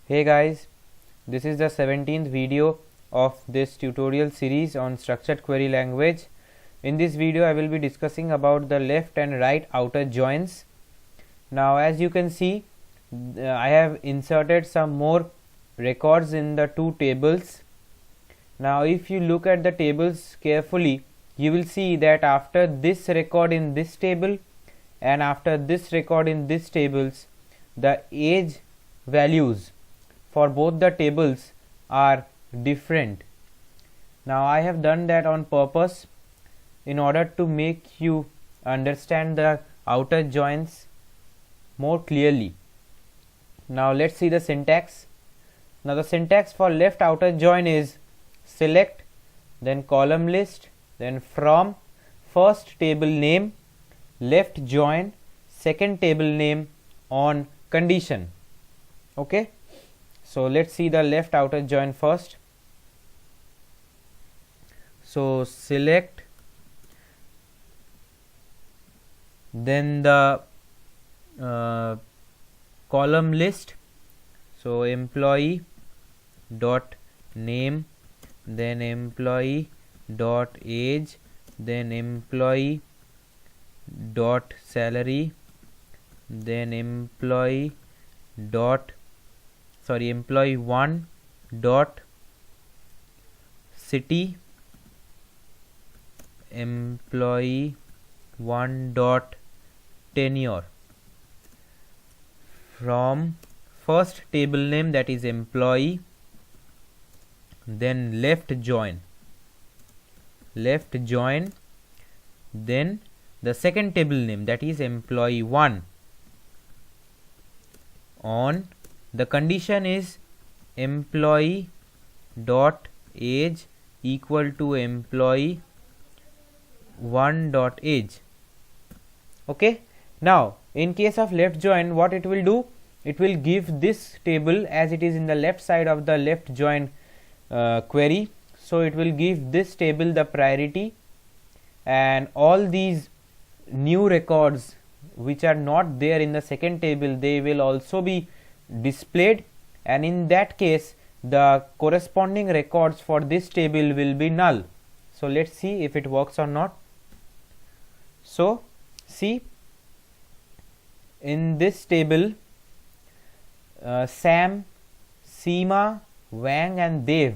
Hey guys, this is the 17th video of this tutorial series on structured query language. In this video I will be discussing about the left and right outer joins. Now as you can see, I have inserted some more records in the two tables. Now if you look at the tables carefully, you will see that after this record in this table and after this record in this tables, the age values for both the tables are different. Now I have done that on purpose in order to make you understand the outer joins more clearly. Now let's see the syntax. Now the syntax for left outer join is select, then column list, then from, first table name, left join, second table name on condition. Okay, so let's see the left outer join first. So select, then the column list, so employee dot name, then employee dot age, then employee dot salary, then employee 1 dot city, employee 1 dot tenure. From first table name, that is employee, then left join, then the second table name, that is employee 1, on the condition is employee dot age equal to employee 1 dot age. Okay, now in case of left join, what it will do, it will give this table as it is in the left side of the left join query. So it will give this table the priority, and all these new records which are not there in the second table, they will also be displayed, and in that case the corresponding records for this table will be null. So let's see if it works or not. So see, in this table Sam, Seema, Wang and Dev,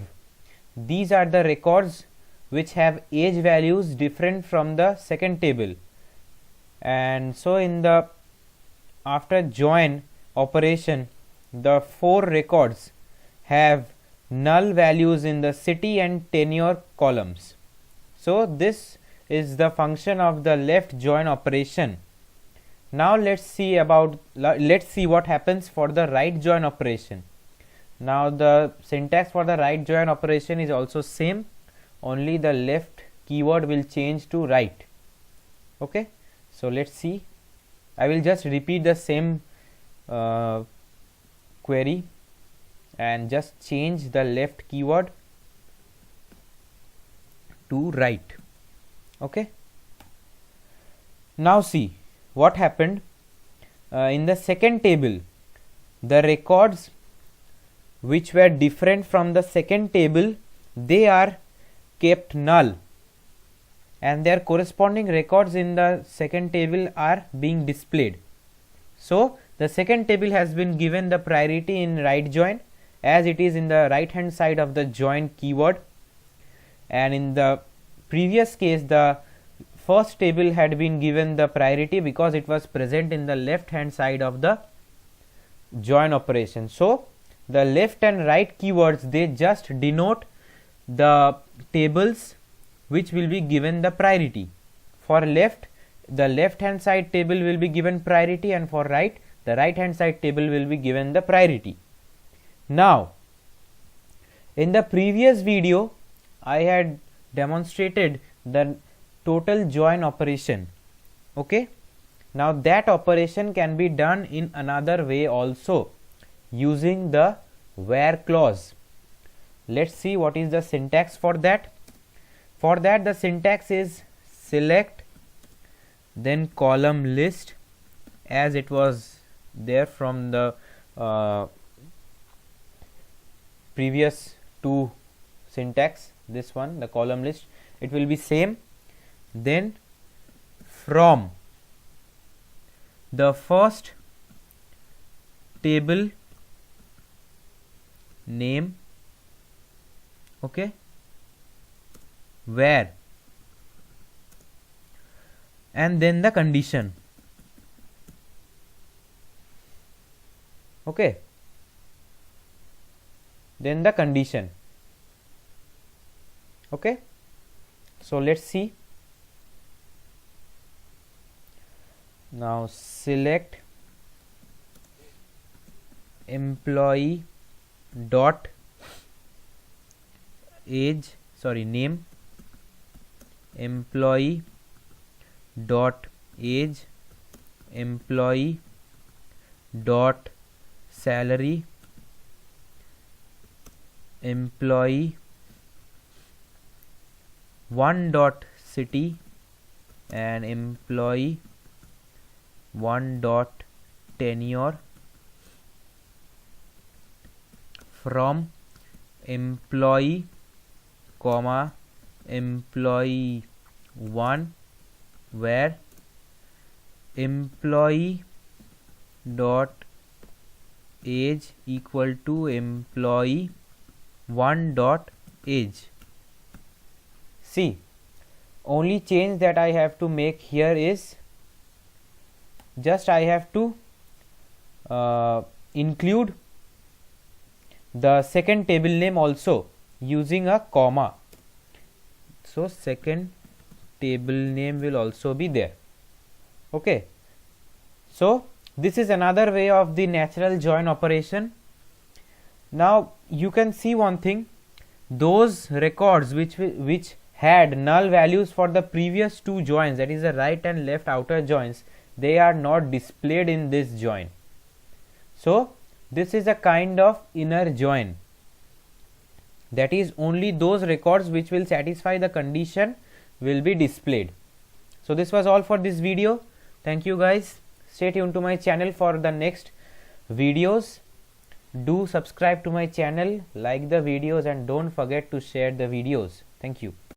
these are the records which have age values different from the second table, and so in the after join operation, the 4 records have null values in the city and tenure columns. So this is the function of the left join operation. Now let's see what happens for the right join operation. Now the syntax for the right join operation is also same, only the left keyword will change to right. Okay, so let's see. I will just repeat the same query and just change the left keyword to right. Okay, now see what happened. In the second table, the records which were different from the second table, they are kept null, and their corresponding records in the second table are being displayed. So the second table has been given the priority in right join as it is in the right hand side of the join keyword, and in the previous case the first table had been given the priority because it was present in the left hand side of the join operation. So the left and right keywords, they just denote the tables which will be given the priority. For left, the left hand side table will be given priority, and for right, the right hand side table will be given the priority. Now in the previous video I had demonstrated the total join operation. Okay, now that operation can be done in another way also, using the where clause. Let's see what is the syntax for that. For that, the syntax is select, then column list, as it was there from the previous two syntax, this one, the column list, it will be same. Then from the first table name, okay, where, and then the condition, okay, then the condition, okay. So let's see. Now select employee dot age, sorry, name, employee dot age, employee dot salary, employee one dot city, and employee one dot tenure. From employee comma employee one, where employee dot age equal to employee one dot age. See, only change that I have to make here is just I have to include the second table name also using a comma. So second table name will also be there, okay. So this is another way of the natural join operation. Now you can see one thing, those records which had null values for the previous two joins, that is the right and left outer joins, they are not displayed in this join. So this is a kind of inner join, that is only those records which will satisfy the condition will be displayed. So this was all for this video. Thank you guys. Stay tuned to my channel for the next videos. Do subscribe to my channel, like the videos, and don't forget to share the videos. Thank you.